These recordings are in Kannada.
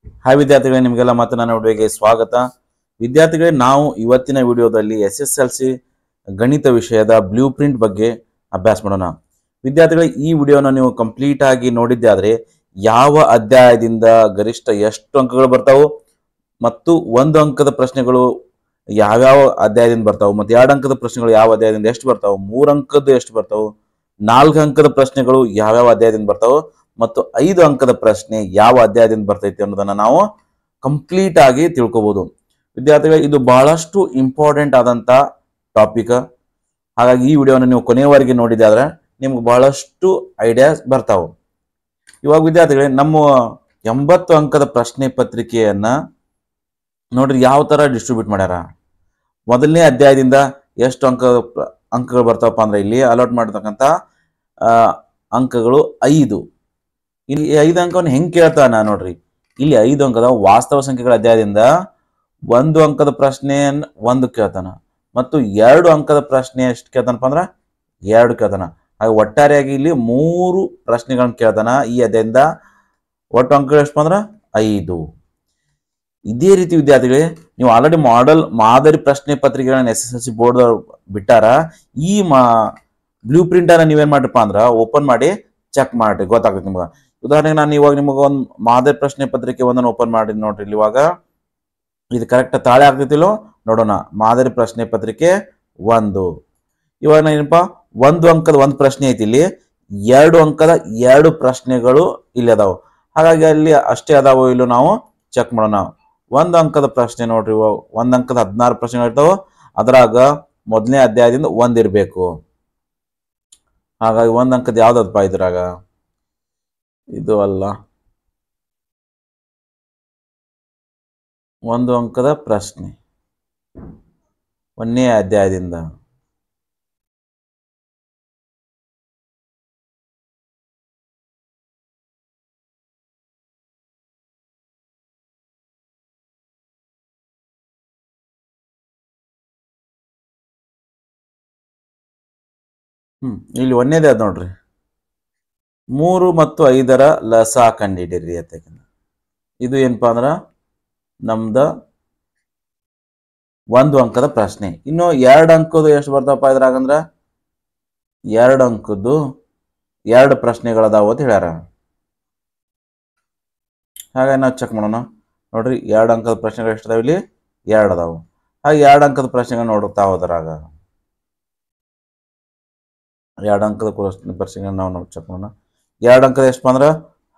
ಹಾಯ್ ವಿದ್ಯಾರ್ಥಿಗಳೇ, ನಿಮಗೆಲ್ಲ ಮತ್ತೆ ನನ್ನ ವಿಡಿಯೋಗೆ ಸ್ವಾಗತ. ವಿದ್ಯಾರ್ಥಿಗಳೇ, ನಾವು ಇವತ್ತಿನ ವಿಡಿಯೋದಲ್ಲಿ SSLC ಗಣಿತ ವಿಷಯದ ಬ್ಲೂ ಪ್ರಿಂಟ್ ಬಗ್ಗೆ ಅಭ್ಯಾಸ ಮಾಡೋಣ. ವಿದ್ಯಾರ್ಥಿಗಳೇ, ಈ ವಿಡಿಯೋನ ನೀವು ಕಂಪ್ಲೀಟ್ ಆಗಿ ನೋಡಿದ್ದೆ ಆದರೆ ಯಾವ ಅಧ್ಯಾಯದಿಂದ ಗರಿಷ್ಠ ಎಷ್ಟು ಅಂಕಗಳು ಬರ್ತಾವು ಮತ್ತು 1 ಅಂಕದ ಪ್ರಶ್ನೆಗಳು ಯಾವ್ಯಾವ ಅಧ್ಯಾಯದಿಂದ ಬರ್ತಾವು ಮತ್ತು 2 ಅಂಕದ ಪ್ರಶ್ನೆಗಳು ಯಾವ ಅಧ್ಯಾಯದಿಂದ ಎಷ್ಟು ಬರ್ತಾವು, 3 ಅಂಕದ್ದು ಎಷ್ಟು ಬರ್ತಾವು, 4 ಅಂಕದ ಪ್ರಶ್ನೆಗಳು ಯಾವ್ಯಾವ ಅಧ್ಯಾಯದಿಂದ ಬರ್ತಾವು ಮತ್ತು 5 ಅಂಕದ ಪ್ರಶ್ನೆ ಯಾವ ಅಧ್ಯಾಯದಿಂದ ಬರ್ತೈತಿ ಅನ್ನೋದನ್ನ ನಾವು ಕಂಪ್ಲೀಟ್ ಆಗಿ ತಿಳ್ಕೊಬಹುದು. ವಿದ್ಯಾರ್ಥಿಗಳು, ಇದು ಬಹಳಷ್ಟು ಇಂಪಾರ್ಟೆಂಟ್ ಆದಂತ ಟಾಪಿಕ್. ಹಾಗಾಗಿ ಈ ವಿಡಿಯೋನ ನೀವು ಕೊನೆಯವರೆಗೆ ನೋಡಿದ್ರೆ ಆದ್ರೆ ನಿಮ್ಗೆ ಬಹಳಷ್ಟು ಐಡಿಯಾಸ್ ಬರ್ತಾವು. ಇವಾಗ ವಿದ್ಯಾರ್ಥಿಗಳೇ, ನಮ್ಮ 80 ಅಂಕದ ಪ್ರಶ್ನೆ ಪತ್ರಿಕೆಯನ್ನ ನೋಡ್ರಿ ಯಾವ ತರ ಡಿಸ್ಟ್ರಿಬ್ಯೂಟ್ ಮಾಡ್ಯಾರ. ಮೊದಲನೇ ಅಧ್ಯಾಯದಿಂದ ಎಷ್ಟು ಅಂಕಗಳು ಬರ್ತಾವಪ್ಪ ಅಂದ್ರೆ ಇಲ್ಲಿ ಅಲಾಟ್ ಮಾಡತಕ್ಕಂತ ಅಂಕಗಳು 5. ಇಲ್ಲಿ 5 ಅಂಕವನ್ನು ಹೆಂಗ್ ಕೇಳ್ತಾನ ನೋಡ್ರಿ. ಇಲ್ಲಿ 5 ಅಂಕದ ವಾಸ್ತವ ಸಂಖ್ಯೆಗಳ ಅಧ್ಯಾಯದಿಂದ 1 ಅಂಕದ ಪ್ರಶ್ನೆ 1 ಕೇಳ್ತಾನ ಮತ್ತು 2 ಅಂಕದ ಪ್ರಶ್ನೆ ಎಷ್ಟು ಕೇಳ್ತಾನಪ್ಪ ಅಂದ್ರ 2 ಕೇಳ್ತಾನ. ಹಾಗೆ ಒಟ್ಟಾರೆಯಾಗಿ ಇಲ್ಲಿ 3 ಪ್ರಶ್ನೆಗಳನ್ನ ಕೇಳ್ತಾನ. ಈ ಅಧ್ಯಾಯದಿಂದ ಒಟ್ಟು ಅಂಕಗಳು ಎಷ್ಟು ಅಂದ್ರ 5. ಇದೇ ರೀತಿ ವಿದ್ಯಾರ್ಥಿಗಳೇ, ನೀವು ಆಲ್ರೆಡಿ ಮಾದರಿ ಪ್ರಶ್ನೆ ಪತ್ರಿಕೆಗಳನ್ನ SSLC ಬೋರ್ಡ್ ಬಿಟ್ಟಾರ. ಈ ಬ್ಲೂ ಪ್ರಿಂಟ್ ಅನ್ನ ನೀವೇನ್ ಮಾಡ್ರಪ್ಪ ಅಂದ್ರ ಓಪನ್ ಮಾಡಿ ಚೆಕ್ ಮಾಡ್ರಿ, ಗೊತ್ತಾಗ್ತದೆ ನಿಮ್ಗೆ. ಉದಾಹರಣೆಗೆ ನಾನು ಇವಾಗ ನಿಮಗೆ ಒಂದು ಮಾದರಿ ಪ್ರಶ್ನೆ ಪತ್ರಿಕೆ ಒಂದನ್ನು ಓಪನ್ ಮಾಡಿ ನೋಡ್ರಿ. ಇಲ್ಲಿ ಇವಾಗ ಇದು ಕರೆಕ್ಟ್ ತಾಳೆ ಆಗ್ತೈತಿಲ್ಲೋ ನೋಡೋಣ. ಮಾದರಿ ಪ್ರಶ್ನೆ ಪತ್ರಿಕೆ 1. ಇವಾಗ ಏನಪ್ಪಾ 1 ಅಂಕದ 1 ಪ್ರಶ್ನೆ ಐತಿ. ಇಲ್ಲಿ 2 ಅಂಕದ 2 ಪ್ರಶ್ನೆಗಳು ಇಲ್ಲಿ ಅದಾವು. ಹಾಗಾಗಿ ಅಲ್ಲಿ ಅಷ್ಟೇ ಅದಾವೋ ಇಲ್ಲೋ ನಾವು ಚೆಕ್ ಮಾಡೋಣ. 1 ಅಂಕದ ಪ್ರಶ್ನೆ ನೋಡ್ರಿ, 1 ಅಂಕದ 16 ಪ್ರಶ್ನೆಗಳು ಇರ್ತಾವ. ಅದ್ರಾಗ ಮೊದಲನೇ ಅಧ್ಯಾಯದಿಂದ 1 ಇರ್ಬೇಕು. ಹಾಗಾಗಿ 1 ಅಂಕದ ಯಾವ್ದಪ್ಪ ಇದ್ರಾಗ? ಇದು ಅಲ್ಲ, 1 ಅಂಕದ ಪ್ರಶ್ನೆ 1ನೇ ಅಧ್ಯಾಯದಿಂದ. ಇಲ್ಲಿ 1ನೇದೇ ಅದ ನೋಡ್ರಿ. 3 ಮತ್ತು 5ರ ಲಸ ಕಂಡಿಡಿರಿ ಅಂತ. ಇದು ಏನಪ್ಪಾ ಅಂದ್ರ ನಮ್ದ 1 ಅಂಕದ ಪ್ರಶ್ನೆ. ಇನ್ನು 2 ಅಂಕದ್ದು ಎಷ್ಟು ಬರ್ತಾವಪ್ಪ ಇದ್ರಾಗಂದ್ರ 2 ಅಂಕದ್ದು 2 ಪ್ರಶ್ನೆಗಳದಾವ ಅಂತ ಹೇಳ್ಯಾರ. ಹಾಗಾಗಿ ನಾವು ಚೆಕ್ ಮಾಡೋಣ. ನೋಡ್ರಿ, 2 ಅಂಕದ ಪ್ರಶ್ನೆಗಳು ಎಷ್ಟು ಅದಾವ? ಇಲ್ಲಿ 2 ಅದಾವು. ಹಾಗೆ 2 ಅಂಕದ ಪ್ರಶ್ನೆಗಳು ನೋಡುತ್ತಾ ಹೋದ್ರಾಗ 2 ಅಂಕದ ಪ್ರಶ್ನೆಗಳನ್ನ ನಾವು ಚೆಕ್ ಮಾಡೋಣ. 2 ಅಂಕದ ಎಷ್ಟು ಅಂದ್ರೆ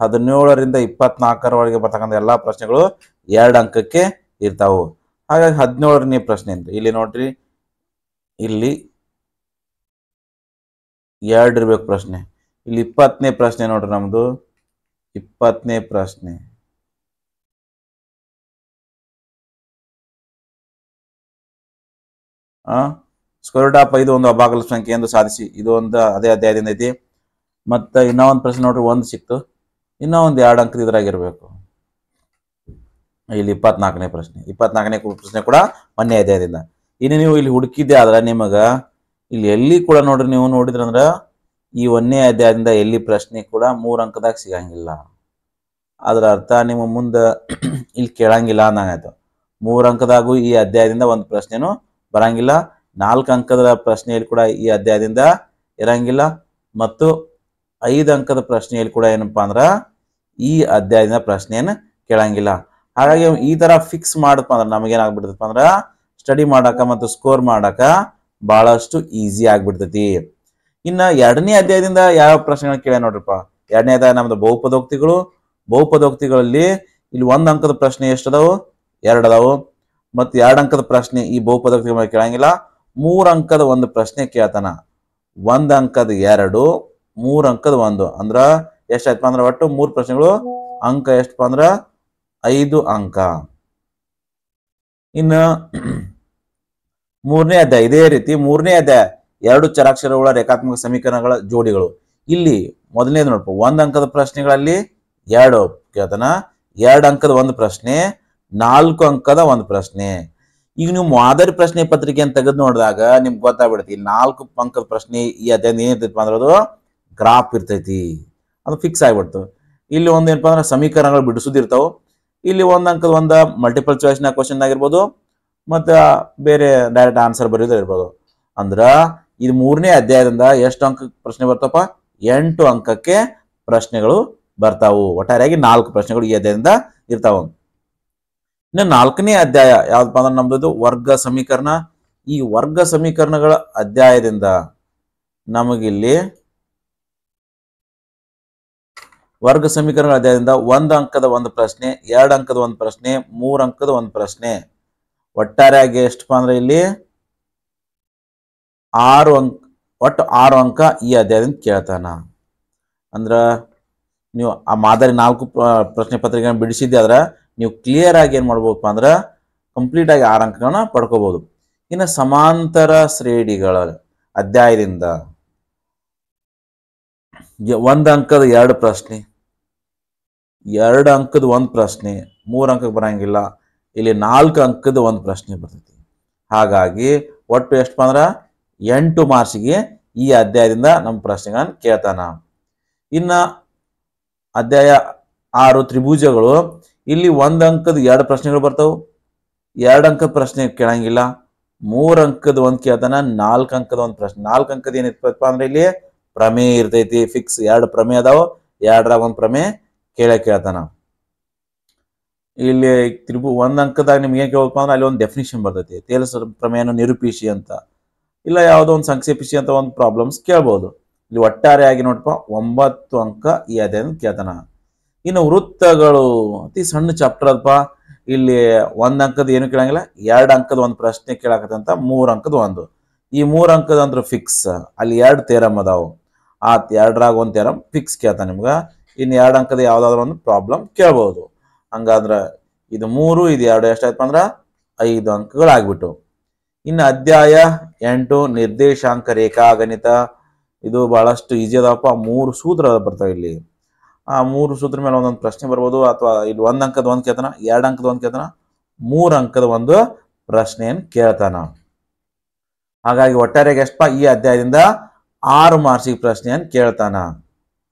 17ರಿಂದ 24ರವರೆಗೆ ಬರ್ತಕ್ಕಂಥ ಎಲ್ಲಾ ಪ್ರಶ್ನೆಗಳು 2 ಅಂಕಕ್ಕೆ ಇರ್ತಾವು. ಹಾಗಾಗಿ 17ನೇ ಪ್ರಶ್ನೆ ಅಂತ ಇಲ್ಲಿ ನೋಡ್ರಿ, ಇಲ್ಲಿ 2 ಇರ್ಬೇಕು ಪ್ರಶ್ನೆ. ಇಲ್ಲಿ 20ನೇ ಪ್ರಶ್ನೆ ನೋಡ್ರಿ, ನಮ್ದು 20ನೇ ಪ್ರಶ್ನೆ. ಸ್ಕ್ವೇರ್ ರೂಟ್ ಆಫ್ 5 ಒಂದು ಅಭಾಗಲ ಸಂಖ್ಯೆ ಎಂದು ಸಾಧಿಸಿ. ಇದು ಒಂದು ಅದೇ ಅಧ್ಯಾಯದಿಂದ ಐತಿ. ಮತ್ತೆ ಇನ್ನೂ ಒಂದು ಪ್ರಶ್ನೆ ನೋಡ್ರಿ, 1 ಸಿಕ್ತು. ಇನ್ನೂ ಒಂದು 2 ಅಂಕದ ಇದ್ರಾಗಿರ್ಬೇಕು. ಇಲ್ಲಿ 24ನೇ ಪ್ರಶ್ನೆ. 24ನೇ ಪ್ರಶ್ನೆ ಕೂಡ 1ನೇ ಅಧ್ಯಾಯದಿಂದ. ಇನ್ನು ನೀವು ಇಲ್ಲಿ ಹುಡುಕಿದ್ದೆ ಆದ್ರೆ ನಿಮಗ ಇಲ್ಲಿ ಎಲ್ಲಿ ಕೂಡ ನೋಡ್ರಿ, ನೀವು ನೋಡಿದ್ರಂದ್ರ ಈ 1ನೇ ಅಧ್ಯಾಯದಿಂದ ಎಲ್ಲಿ ಪ್ರಶ್ನೆ ಕೂಡ 3 ಅಂಕದಾಗ ಸಿಗಂಗಿಲ್ಲ. ಅದ್ರ ಅರ್ಥ ನಿಮ್ಮ ಮುಂದೆ ಇಲ್ಲಿ ಕೇಳಂಗಿಲ್ಲ ಅನ್ನಂಗಾಯ್ತು. 3 ಅಂಕದಾಗೂ ಈ ಅಧ್ಯಾಯದಿಂದ ಒಂದು ಪ್ರಶ್ನೆನೂ ಬರಂಗಿಲ್ಲ. 4 ಅಂಕದ ಪ್ರಶ್ನೆಯಲ್ಲಿ ಕೂಡ ಈ ಅಧ್ಯಾಯದಿಂದ ಇರಂಗಿಲ್ಲ ಮತ್ತು 5 ಅಂಕದ ಪ್ರಶ್ನೆಯಲ್ಲಿ ಕೂಡ ಏನಪ್ಪಾ ಅಂದ್ರ ಈ ಅಧ್ಯಾಯದಿಂದ ಪ್ರಶ್ನೆಯನ್ನು ಕೇಳಂಗಿಲ್ಲ. ಹಾಗಾಗಿ ಈ ತರ ಫಿಕ್ಸ್ ಮಾಡಪ್ಪ ಅಂದ್ರೆ ನಮಗೇನಾಗ್ಬಿಡ್ತಪ್ಪ ಅಂದ್ರ ಸ್ಟಡಿ ಮಾಡಾಕ ಮತ್ತು ಸ್ಕೋರ್ ಮಾಡಾಕ ಬಹಳಷ್ಟು ಈಸಿ ಆಗ್ಬಿಡ್ತೈತಿ. ಇನ್ನ 2ನೇ ಅಧ್ಯಾಯದಿಂದ ಯಾವ ಪ್ರಶ್ನೆಗಳನ್ನ ಕೇಳ ನೋಡ್ರಿಪ್ಪ. 2ನೇ ಅಧ್ಯಾಯ ನಮ್ದು ಬಹುಪದೋಕ್ತಿಗಳು. ಬಹುಪದೋಕ್ತಿಗಳಲ್ಲಿ ಇಲ್ಲಿ 1 ಅಂಕದ ಪ್ರಶ್ನೆ ಎಷ್ಟು ಅದಾವು? 2 ಅದಾವು. ಮತ್ತು 2 ಅಂಕದ ಪ್ರಶ್ನೆ ಈ ಬಹುಪದೋಕ್ತಿಗಳ ಕೇಳಂಗಿಲ್ಲ. 3 ಅಂಕದ 1 ಪ್ರಶ್ನೆ ಕೇಳ್ತಾನ. 1 ಅಂಕದ 2, 3 ಅಂಕದ 1 ಅಂದ್ರ ಎಷ್ಟಾಯ್ತಪ್ಪ ಅಂದ್ರ ಒಟ್ಟು 3 ಪ್ರಶ್ನೆಗಳು. ಅಂಕ ಎಷ್ಟಪ್ಪ ಅಂದ್ರ 5 ಅಂಕ. ಇನ್ನು 3ನೇ ಅಧ್ಯಾಯ ಇದೇ ರೀತಿ. 3ನೇ ಅಧ್ಯಾಯ 2 ಚರಾಕ್ಷರಗಳ ರೇಖಾತ್ಮಕ ಸಮೀಕರಣಗಳ ಜೋಡಿಗಳು. ಇಲ್ಲಿ ಮೊದಲನೇದು ನೋಡಪ್ಪ, 1 ಅಂಕದ ಪ್ರಶ್ನೆಗಳಲ್ಲಿ 2 ಕೇಳ್ತಾನ. 2 ಅಂಕದ 1 ಪ್ರಶ್ನೆ, 4 ಅಂಕದ 1 ಪ್ರಶ್ನೆ. ಈಗ ನೀವು ಮಾದರಿ ಪ್ರಶ್ನೆ ಪತ್ರಿಕೆ ಅಂತ ತೆಗೆದು ನೋಡಿದಾಗ ನಿಮ್ಗೆ ಗೊತ್ತಾಗ್ಬಿಡುತ್ತೆ. ಇಲ್ಲಿ 4 ಅಂಕದ ಪ್ರಶ್ನೆ ಈ ಅಧ್ಯಾಯ ಏನಿರ್ತೈತಿ ಅಂದ್ರೆ ಅದು ಗ್ರಾಫ್ ಇರ್ತೈತಿ, ಅದು ಫಿಕ್ಸ್ ಆಗ್ಬಿಡ್ತು. ಇಲ್ಲಿ ಒಂದು ಏನಪ್ಪಾ ಅಂದ್ರೆ ಸಮೀಕರಣಗಳು ಬಿಡಿಸೋದಿರ್ತಾವ. ಇಲ್ಲಿ ಒಂದು ಅಂಕದ ಒಂದು ಮಲ್ಟಿಪಲ್ ಚಾಯ್ಸ್ನ ಕ್ವಶನ್ ಆಗಿರ್ಬೋದು, ಮತ್ತು ಬೇರೆ ಡೈರೆಕ್ಟ್ ಆನ್ಸರ್ ಬರೆಯೋದು ಇರ್ಬೋದು. ಅಂದ್ರೆ ಇದು 3ನೇ ಅಧ್ಯಾಯದಿಂದ ಎಷ್ಟು ಅಂಕ ಪ್ರಶ್ನೆ ಬರ್ತಾವಪ್ಪ? 8 ಅಂಕಕ್ಕೆ ಪ್ರಶ್ನೆಗಳು ಬರ್ತಾವು. ಒಟ್ಟಾರೆಯಾಗಿ 4 ಪ್ರಶ್ನೆಗಳು ಈ ಅಧ್ಯಾಯದಿಂದ ಇರ್ತಾವ. ಇನ್ನು 4ನೇ ಅಧ್ಯಾಯ ಯಾವ್ದಪ್ಪ ಅಂದ್ರೆ ನಮ್ದು ವರ್ಗ ಸಮೀಕರಣ. ಈ ವರ್ಗ ಸಮೀಕರಣಗಳ ಅಧ್ಯಾಯದಿಂದ ನಮಗಿಲ್ಲಿ ವರ್ಗ ಸಮೀಕರಣಗಳ ಅಧ್ಯಾಯದಿಂದ 1 ಅಂಕದ ಒಂದು ಪ್ರಶ್ನೆ, 2 ಅಂಕದ ಒಂದು ಪ್ರಶ್ನೆ, 3 ಅಂಕದ ಒಂದು ಪ್ರಶ್ನೆ, ಒಟ್ಟಾರೆಯಾಗಿ ಎಷ್ಟಪ್ಪ ಅಂದ್ರೆ ಇಲ್ಲಿ 6 ಅಂಕ, ಒಟ್ಟು 6 ಅಂಕ ಈ ಅಧ್ಯಾಯದಿಂದ ಕೇಳ್ತಾನ. ಅಂದ್ರೆ ನೀವು ಆ ಮಾದರಿ 4 ಪ್ರಶ್ನೆ ಪತ್ರಿಕೆಗಳನ್ನ ಬಿಡಿಸಿದ್ದೆ ಆದ್ರೆ ನೀವು ಕ್ಲಿಯರ್ ಆಗಿ ಏನು ಮಾಡ್ಬೋದಪ್ಪ ಅಂದ್ರೆ ಕಂಪ್ಲೀಟ್ ಆಗಿ 6 ಅಂಕಗಳನ್ನ ಪಡ್ಕೋಬಹುದು. ಇನ್ನು ಸಮಾಂತರ ಶ್ರೇಣಿಗಳ ಅಧ್ಯಾಯದಿಂದ 1 ಅಂಕದ 2 ಪ್ರಶ್ನೆ, 2 ಅಂಕದ 1 ಪ್ರಶ್ನೆ, 3 ಅಂಕಕ್ಕೆ ಬರಂಗಿಲ್ಲ. ಇಲ್ಲಿ 4 ಅಂಕದ 1 ಪ್ರಶ್ನೆ ಬರ್ತೈತಿ. ಹಾಗಾಗಿ ಒಟ್ಟು ಎಷ್ಟಪ್ಪ ಅಂದ್ರೆ 8 ಮಾರ್ಕ್ಸಿಗೆ ಈ ಅಧ್ಯಾಯದಿಂದ ನಮ್ಮ ಪ್ರಶ್ನೆಗಳನ್ನ ಕೇಳ್ತಾನ. ಇನ್ನು ಅಧ್ಯಾಯ 6 ತ್ರಿಭುಜಗಳು, ಇಲ್ಲಿ 1 ಅಂಕದ 2 ಪ್ರಶ್ನೆಗಳು ಬರ್ತಾವೆ. 2 ಅಂಕದ ಪ್ರಶ್ನೆ ಕೇಳಂಗಿಲ್ಲ. 3 ಅಂಕದ 1 ಕೇಳ್ತಾನ. 4 ಅಂಕದ 1 ಪ್ರಶ್ನೆ. 4 ಅಂಕದ ಏನಿರ್ತಪ್ಪ ಅಂದ್ರೆ ಇಲ್ಲಿ ಪ್ರಮೇಯ ಇರ್ತೈತಿ. ಫಿಕ್ಸ್ 2 ಪ್ರಮೇಯ ಅದಾವ, 2ರಾಗ 1 ಪ್ರಮೇಯ ಕೇಳ್ತಾನ. ಇಲ್ಲಿ 1 ಅಂಕದಾಗ ನಿಮ್ಗೆ ಏನ್ ಕೇಳಪ್ಪ ಅಂದ್ರೆ ಅಲ್ಲಿ ಒಂದು ಡೆಫಿನಿಷನ್ ಬರ್ತೈತಿ. ತೇಲಸ ಪ್ರಮೇಯನ ನಿರೂಪಿಸಿ ಅಂತ, ಇಲ್ಲ ಯಾವುದೋ ಒಂದು ಸಂಕ್ಷೇಪಿಸಿ ಅಂತ ಒಂದು ಪ್ರಾಬ್ಲಮ್ಸ್ ಕೇಳ್ಬೋದು. ಇಲ್ಲಿ ಒಟ್ಟಾರೆಯಾಗಿ ನೋಡಪ್ಪ 9 ಅಂಕ ಈ ಅಧ್ಯಾಯದಿಂದ ಕೇಳ್ತಾನ. ಇನ್ನು ವೃತ್ತಗಳು ಅತಿ ಸಣ್ಣ ಚಾಪ್ಟರ್ ಅದಪ್ಪ. ಇಲ್ಲಿ 1 ಅಂಕದ ಏನು ಕೇಳಂಗಿಲ್ಲ, 2 ಅಂಕದ 1 ಪ್ರಶ್ನೆ ಕೇಳಕತ್ತಂತ, 3 ಅಂಕದ 1. ಈ 3 ಅಂಕದ ಅಂದ್ರೆ ಫಿಕ್ಸ್. ಅಲ್ಲಿ 2 ಥಿಯರಮ್ ಅದಾವು. ಆ 2ರಾಗ 1 ಥಿಯರಮ್ ಫಿಕ್ಸ್ ಕೇಳ್ತಾನೆ ನಿಮ್ಗೆ. ಇನ್ನು 2 ಅಂಕದ ಯಾವ್ದಾದ್ರು ಒಂದು ಪ್ರಾಬ್ಲಮ್ ಕೇಳ್ಬೋದು. ಹಂಗಾದ್ರೆ ಇದು 3 ಇದು 2 ಎಷ್ಟಾಯ್ತಪ್ಪ ಅಂದ್ರೆ 5 ಅಂಕಗಳಾಗ್ಬಿಟ್ಟು. ಇನ್ನು ಅಧ್ಯಾಯ 8 ನಿರ್ದೇಶಾಂಕ ರೇಖಾಗಣಿತ. ಇದು ಬಹಳಷ್ಟು ಈಜಿ ಅದಾವಪ್ಪ. 3 ಸೂತ್ರ ಬರ್ತಾವೆ ಇಲ್ಲಿ. ಆ 3 ಸೂತ್ರ ಮೇಲೆ ಒಂದೊಂದು ಪ್ರಶ್ನೆ ಬರ್ಬೋದು. ಅಥವಾ ಇಲ್ಲಿ 1 ಅಂಕದ 1 ಕೇಳ್ತಾನ, 2 ಅಂಕದ 1 ಕೇಳ್ತಾನ, 3 ಅಂಕದ 1 ಪ್ರಶ್ನೆಯನ್ನು ಕೇಳ್ತಾನ. ಹಾಗಾಗಿ ಒಟ್ಟಾರೆಯಾಗಿ ಎಷ್ಟಪ್ಪ ಈ ಅಧ್ಯಾಯದಿಂದ 6 ಮಾರ್ಕ್ಸಿಗೆ ಪ್ರಶ್ನೆಯನ್ನು ಕೇಳ್ತಾನ.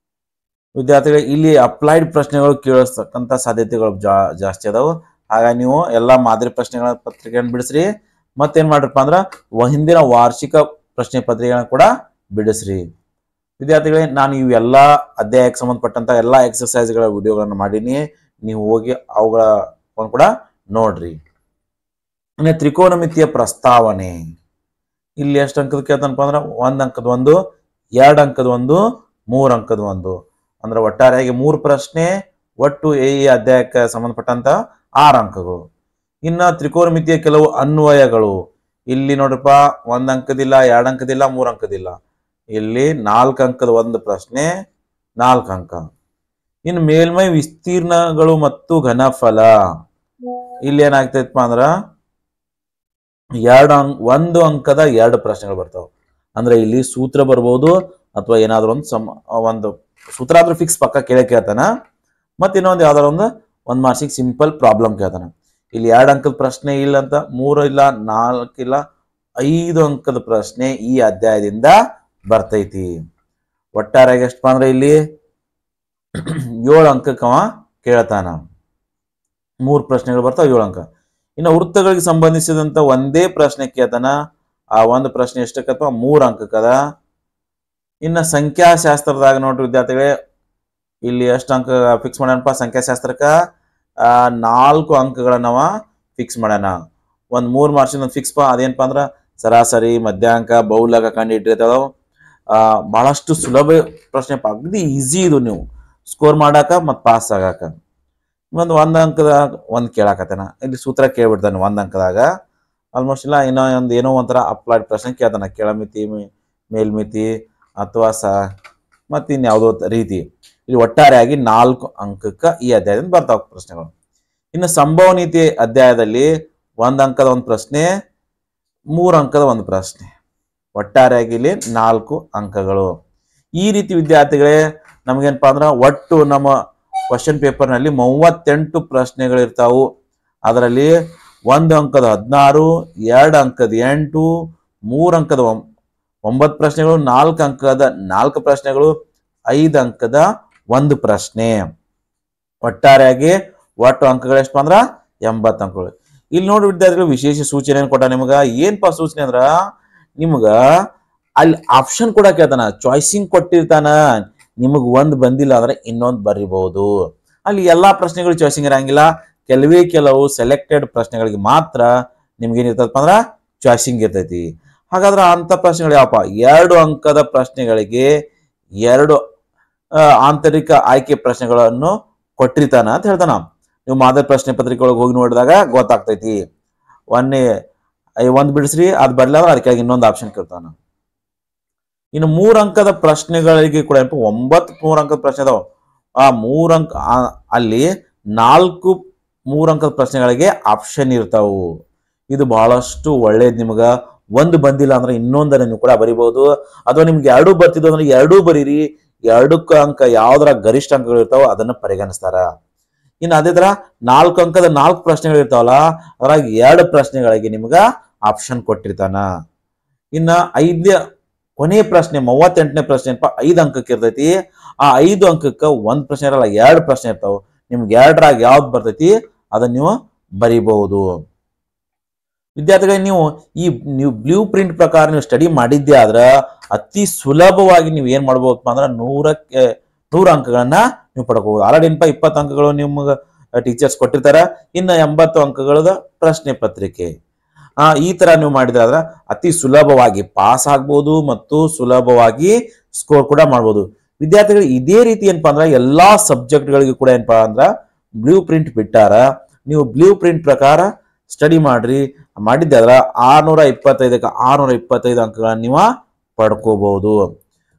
ವಿದ್ಯಾರ್ಥಿಗಳಿಗೆ ಇಲ್ಲಿ ಅಪ್ಲೈಡ್ ಪ್ರಶ್ನೆಗಳು ಕೇಳಿಸ್ತಕ್ಕಂಥ ಸಾಧ್ಯತೆಗಳು ಜಾಸ್ತಿ ಅದಾವು. ಹಾಗಾಗಿ ನೀವು ಎಲ್ಲ ಮಾದರಿ ಪ್ರಶ್ನೆಗಳ ಪತ್ರಿಕೆಯನ್ನು ಬಿಡಿಸ್ರಿ. ಮತ್ತೇನ್ ಮಾಡ್ರಪ್ಪ ಅಂದ್ರೆ ಹಿಂದಿನ ವಾರ್ಷಿಕ ಪ್ರಶ್ನೆ ಪತ್ರಿಕೆಗಳನ್ನ ಕೂಡ ಬಿಡಿಸ್ರಿ. ವಿದ್ಯಾರ್ಥಿಗಳೇ, ನಾನು ಇವೆಲ್ಲ ಅಧ್ಯಾಯಕ್ಕೆ ಸಂಬಂಧಪಟ್ಟಂತ ಎಲ್ಲ ಎಕ್ಸರ್ಸೈಸ್ಗಳ ವಿಡಿಯೋಗಳನ್ನು ಮಾಡೀನಿ. ನೀವು ಹೋಗಿ ಅವುಗಳ ಕೂಡ ನೋಡ್ರಿ. ಇನ್ನು ತ್ರಿಕೋನಮಿತಿಯ ಪ್ರಸ್ತಾವನೆ, ಇಲ್ಲಿ ಎಷ್ಟು ಅಂಕದ ಕೇಳ್ತಾನಪ್ಪ ಅಂದ್ರೆ 1 ಅಂಕದ 1, 2 ಅಂಕದ 1, 3 ಅಂಕದ 1. ಅಂದ್ರೆ ಒಟ್ಟಾರೆಯಾಗಿ 3 ಪ್ರಶ್ನೆ, ಒಟ್ಟು ಈ ಅಧ್ಯಾಯಕ್ಕೆ ಸಂಬಂಧಪಟ್ಟಂತ 6 ಅಂಕಗಳು. ಇನ್ನ ತ್ರಿಕೋನಮಿತಿಯ ಕೆಲವು ಅನ್ವಯಗಳು, ಇಲ್ಲಿ ನೋಡ್ರಪ್ಪ 1 ಅಂಕದಿಲ್ಲ, 2 ಅಂಕದಿಲ್ಲ, 3 ಅಂಕದಿಲ್ಲ. ಇಲ್ಲಿ 4 ಅಂಕದ 1 ಪ್ರಶ್ನೆ, 4 ಅಂಕ. ಇನ್ನು ಮೇಲ್ಮೈ ವಿಸ್ತೀರ್ಣಗಳು ಮತ್ತು ಘನಫಲ, ಇಲ್ಲಿ ಏನಾಗ್ತೈತಪ್ಪ ಅಂದ್ರ 1 ಅಂಕದ 2 ಪ್ರಶ್ನೆಗಳು ಬರ್ತಾವ. ಅಂದ್ರೆ ಇಲ್ಲಿ ಸೂತ್ರ ಬರ್ಬೋದು, ಅಥವಾ ಏನಾದ್ರು ಒಂದು ಸೂತ್ರ ಆದ್ರೂ ಫಿಕ್ಸ್ ಪಕ್ಕ ಕೇಳ್ತಾನ. ಮತ್ತೆ ಇನ್ನೊಂದು ಯಾವ್ದಾರ ಒಂದು ಮಾರ್ಕ್ಸಿಗೆ ಸಿಂಪಲ್ ಪ್ರಾಬ್ಲಮ್ ಕೇಳ್ತಾನ. ಇಲ್ಲಿ 2 ಅಂಕದ ಪ್ರಶ್ನೆ ಇಲ್ಲ ಅಂತ, 3 ಇಲ್ಲ, 4 ಇಲ್ಲ, 5 ಅಂಕದ ಪ್ರಶ್ನೆ ಈ ಅಧ್ಯಾಯದಿಂದ ಬರ್ತೈತಿ. ಒಟ್ಟಾರೆಯಾಗಿ ಎಷ್ಟಪ್ಪ ಅಂದ್ರೆ ಇಲ್ಲಿ 7 ಅಂಕಕ್ಕವ ಕೇಳ್ತಾನ. 3 ಪ್ರಶ್ನೆಗಳು ಬರ್ತಾವ, 7 ಅಂಕ. ಇನ್ನು ವೃತ್ತಗಳಿಗೆ ಸಂಬಂಧಿಸಿದಂತ ಒಂದೇ ಪ್ರಶ್ನೆ ಕೇಳ್ತಾನ. ಆ ಒಂದು ಪ್ರಶ್ನೆ ಎಷ್ಟಕ್ಕಪ್ಪ 3 ಅಂಕಕ್ಕದ. ಇನ್ನು ಸಂಖ್ಯಾಶಾಸ್ತ್ರದಾಗ ನೋಡ್ರಿ ವಿದ್ಯಾರ್ಥಿಗಳೇ, ಇಲ್ಲಿ ಎಷ್ಟು ಅಂಕ ಫಿಕ್ಸ್ ಮಾಡ್ಯಾನಪ್ಪ ಸಂಖ್ಯಾಶಾಸ್ತ್ರಕ್ಕ? 4 ಅಂಕಗಳನ್ನವ ಫಿಕ್ಸ್ ಮಾಡ್ಯಾನ. ಒಂದು 3 ಮಾರ್ಕ್ಸಿನ ಫಿಕ್ಸ್ ಅದೇನಪ್ಪ ಅಂದ್ರೆ ಸರಾಸರಿ, ಮಧ್ಯಾಂಕ, ಬಹುಲಕ ಕಂಡು ಇಟ್ಟಿರ್ತಾವ. ಬಹಳಷ್ಟು ಸುಲಭ ಪ್ರಶ್ನೆ, ಅಗದಿ ಈಸಿ ಇದು, ನೀವು ಸ್ಕೋರ್ ಮಾಡಾಕ ಮತ್ತು ಪಾಸ್ ಆಗಾಕ. ಒಂದು ಅಂಕದ 1 ಕೇಳಾಕತ್ತಾನ. ಇಲ್ಲಿ ಸೂತ್ರ ಕೇಳ್ಬಿಡ್ತಾನೆ 1 ಅಂಕದಾಗ. ಆಲ್ಮೋಸ್ಟ್ ಇಲ್ಲ ಇನ್ನೊಂದು ಏನೋ ಒಂಥರ ಅಪ್ಲೈಡ್ ಪ್ರಶ್ನೆ ಕೇಳ್ತಾನ, ಕೆಳಮಿತಿ, ಮೇಲ್ಮಿತಿ ಅಥವಾ ಮತ್ತೆ ಇನ್ಯಾವುದೋ ರೀತಿ. ಇಲ್ಲಿ ಒಟ್ಟಾರೆಯಾಗಿ 4 ಅಂಕಕ್ಕೆ ಈ ಅಧ್ಯಾಯದಿಂದ ಬರ್ತಾವ ಪ್ರಶ್ನೆಗಳು. ಇನ್ನು ಸಂಭವನೀತಿ ಅಧ್ಯಾಯದಲ್ಲಿ 1 ಅಂಕದ 1 ಪ್ರಶ್ನೆ, 3 ಅಂಕದ 1 ಪ್ರಶ್ನೆ, ಒಟ್ಟಾರೆಯಾಗಿ ಇಲ್ಲಿ 4 ಅಂಕಗಳು. ಈ ರೀತಿ ವಿದ್ಯಾರ್ಥಿಗಳೇ ನಮ್ಗೇನಪ್ಪಾ ಅಂದ್ರೆ ಒಟ್ಟು ನಮ್ಮ ಕ್ವಶನ್ ಪೇಪರ್ನಲ್ಲಿ 38 ಪ್ರಶ್ನೆಗಳು ಇರ್ತಾವು. ಅದರಲ್ಲಿ 1 ಅಂಕದ 16, 2 ಅಂಕದ 8, 3 ಅಂಕದ 9 ಪ್ರಶ್ನೆಗಳು, 4 ಅಂಕದ 4 ಪ್ರಶ್ನೆಗಳು, 5 ಅಂಕದ 1 ಪ್ರಶ್ನೆ. ಒಟ್ಟಾರೆಯಾಗಿ ಒಟ್ಟು ಅಂಕಗಳು ಎಷ್ಟು ಅಂದ್ರ 80 ಅಂಕಗಳು. ಇಲ್ಲಿ ನೋಡಿ ವಿದ್ಯಾರ್ಥಿಗಳು ವಿಶೇಷ ಸೂಚನೆ ಕೊಟ್ಟ ನಿಮಗ. ಏನಪ್ಪಾ ಸೂಚನೆ ಅಂದ್ರ ನಿಮಗ ಅಲ್ಲಿ ಆಪ್ಷನ್ ಕೂಡ ಕೇಳ್ತಾನ, ಚಾಯ್ಸಿಂಗ್ ಕೊಟ್ಟಿರ್ತಾನ. ನಿಮಗ್ ಒಂದ್ ಬಂದಿಲ್ಲ ಅಂದ್ರೆ ಇನ್ನೊಂದು ಬರಿಬಹುದು. ಅಲ್ಲಿ ಎಲ್ಲಾ ಪ್ರಶ್ನೆಗಳು ಚಾಯ್ಸಿಂಗ್ ಇರಂಗಿಲ್ಲ, ಕೆಲವು ಸೆಲೆಕ್ಟೆಡ್ ಪ್ರಶ್ನೆಗಳಿಗೆ ಮಾತ್ರ ನಿಮ್ಗೆ ಏನಿರ್ತದಪ್ಪ ಅಂದ್ರ ಚಾಯ್ಸಿಂಗ್ ಇರ್ತೈತಿ. ಹಾಗಾದ್ರೆ ಅಂತ ಪ್ರಶ್ನೆಗಳು ಯಾವಪ್ಪ? 2 ಅಂಕದ ಪ್ರಶ್ನೆಗಳಿಗೆ 2 ಆಂತರಿಕ ಆಯ್ಕೆ ಪ್ರಶ್ನೆಗಳನ್ನು ಕೊಟ್ಟಿರ್ತಾನ ಅಂತ ಹೇಳ್ತಾನ. ನೀವು ಮಾದರಿ ಪ್ರಶ್ನೆ ಪತ್ರಿಕೆ ಒಳಗೆ ಹೋಗಿ ನೋಡಿದಾಗ ಗೊತ್ತಾಗ್ತೈತಿ. ಒಂದ್ ಬಿಡಿಸ್ರಿ, ಅದ್ ಬರ್ಲಿಲ್ಲ ಅಂದ್ರೆ ಅದಕ್ಕಾಗಿ ಇನ್ನೊಂದು ಆಪ್ಷನ್ ಕೇಳ್ತಾನ. ಇನ್ನು 3 ಅಂಕದ ಪ್ರಶ್ನೆಗಳಿಗೆ ಕೂಡ 9 3 ಅಂಕದ ಪ್ರಶ್ನೆ ಅದಾವ. ಆ 3 ಅಂಕ ಅಲ್ಲಿ 4 3 ಅಂಕದ ಪ್ರಶ್ನೆಗಳಿಗೆ ಆಪ್ಷನ್ ಇರ್ತಾವು. ಇದು ಬಹಳಷ್ಟು ಒಳ್ಳೇದು. ನಿಮ್ಗ ಒಂದು ಬಂದಿಲ್ಲ ಅಂದ್ರೆ ಇನ್ನೊಂದನ್ನ ನೀವು ಕೂಡ ಬರಿಬಹುದು. ಅಥವಾ ನಿಮ್ಗೆ 2 ಬರ್ತಿದ್ವು ಅಂದ್ರೆ 2 ಬರೀರಿ. 2 ಅಂಕ ಯಾವ್ದ್ರ ಗರಿಷ್ಠ ಅಂಕಗಳು ಇರ್ತಾವ ಅದನ್ನ ಪರಿಗಣಿಸ್ತಾರ. ಇನ್ನು ಅದೇ ತರ 4 ಅಂಕದ 4 ಪ್ರಶ್ನೆಗಳು ಇರ್ತಾವಲ್ಲ, ಅದ್ರಾಗ 2 ಪ್ರಶ್ನೆಗಳಿಗೆ ನಿಮ್ಗ ಆಪ್ಷನ್ ಕೊಟ್ಟಿರ್ತಾನ. ಇನ್ನ 5 ಕೊನೆಯ ಪ್ರಶ್ನೆ 38ನೇ ಪ್ರಶ್ನೆ 5 ಅಂಕಕ್ಕೆ ಇರ್ತೈತಿ. ಆ 5 ಅಂಕಕ್ಕೆ 1 ಪ್ರಶ್ನೆ ಇರಲ್ಲ, 2 ಪ್ರಶ್ನೆ ಇರ್ತಾವ. ನಿಮ್ಗೆ 2ರಾಗ ಯಾವ್ದು ಬರ್ತೈತಿ ಅದನ್ನ ನೀವು ಬರಿಬಹುದು. ವಿದ್ಯಾರ್ಥಿಗಳಿಗೆ ನೀವು ಬ್ಲೂ ಪ್ರಿಂಟ್ ಪ್ರಕಾರ ನೀವು ಸ್ಟಡಿ ಮಾಡಿದ್ದೆ ಆದ್ರ ಅತಿ ಸುಲಭವಾಗಿ ನೀವು ಏನ್ ಮಾಡ್ಬೋದಪ್ಪ ಅಂದ್ರೆ 100 ಅಂಕಗಳನ್ನ ನೀವು ಪಡ್ಕೋಬಹುದು. ಆಲ್ರೆಡಿ 20 ಅಂಕಗಳು ನಿಮ್ಗೆ ಟೀಚರ್ಸ್ ಕೊಟ್ಟಿರ್ತಾರ. ಇನ್ನು 80 ಅಂಕಗಳದ ಪ್ರಶ್ನೆ ಪತ್ರಿಕೆ. ಈ ತರ ನೀವು ಮಾಡಿದ್ರೆ ಅತಿ ಸುಲಭವಾಗಿ ಪಾಸ್ ಆಗ್ಬೋದು ಮತ್ತು ಸುಲಭವಾಗಿ ಸ್ಕೋರ್ ಕೂಡ ಮಾಡ್ಬೋದು. ವಿದ್ಯಾರ್ಥಿಗಳು ಇದೇ ರೀತಿ ಏನಪ್ಪಾ ಅಂದ್ರೆ ಎಲ್ಲಾ ಸಬ್ಜೆಕ್ಟ್ಗಳಿಗೂ ಕೂಡ ಏನಪ್ಪಾ ಅಂದ್ರ ಬ್ಲೂ ಪ್ರಿಂಟ್ ಬಿಟ್ಟಾರ. ನೀವು ಬ್ಲೂ ಪ್ರಿಂಟ್ ಪ್ರಕಾರ ಸ್ಟಡಿ ಮಾಡಿದ್ದೆ ಆದ್ರ 625ಕ್ಕೆ 625 ಅಂಕಗಳನ್ನ ನೀವು ಪಡ್ಕೋಬಹುದು.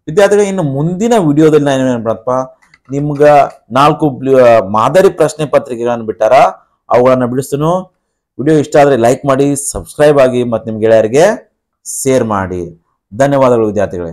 ವಿದ್ಯಾರ್ಥಿಗಳು ಇನ್ನು ಮುಂದಿನ ವಿಡಿಯೋದಲ್ಲಿ ನಾನು ಏನಪ್ಪ ನಿಮ್ಗ 4 ಮಾದರಿ ಪ್ರಶ್ನೆ ಪತ್ರಿಕೆಗಳನ್ನು ಬಿಟ್ಟಾರ, ಅವುಗಳನ್ನ ಬಿಡಿಸ್ತೀನು. ವಿಡಿಯೋ ಇಷ್ಟ ಆದ್ರೆ ಲೈಕ್ ಮಾಡಿ, ಸಬ್ಸ್ಕ್ರೈಬ್ ಆಗಿ ಮತ್ತು ನಿಮ್ಮ ಗೆಳೆಯರಿಗೆ ಶೇರ್ ಮಾಡಿ. ಧನ್ಯವಾದಗಳು ವಿದ್ಯಾರ್ಥಿಗಳೇ.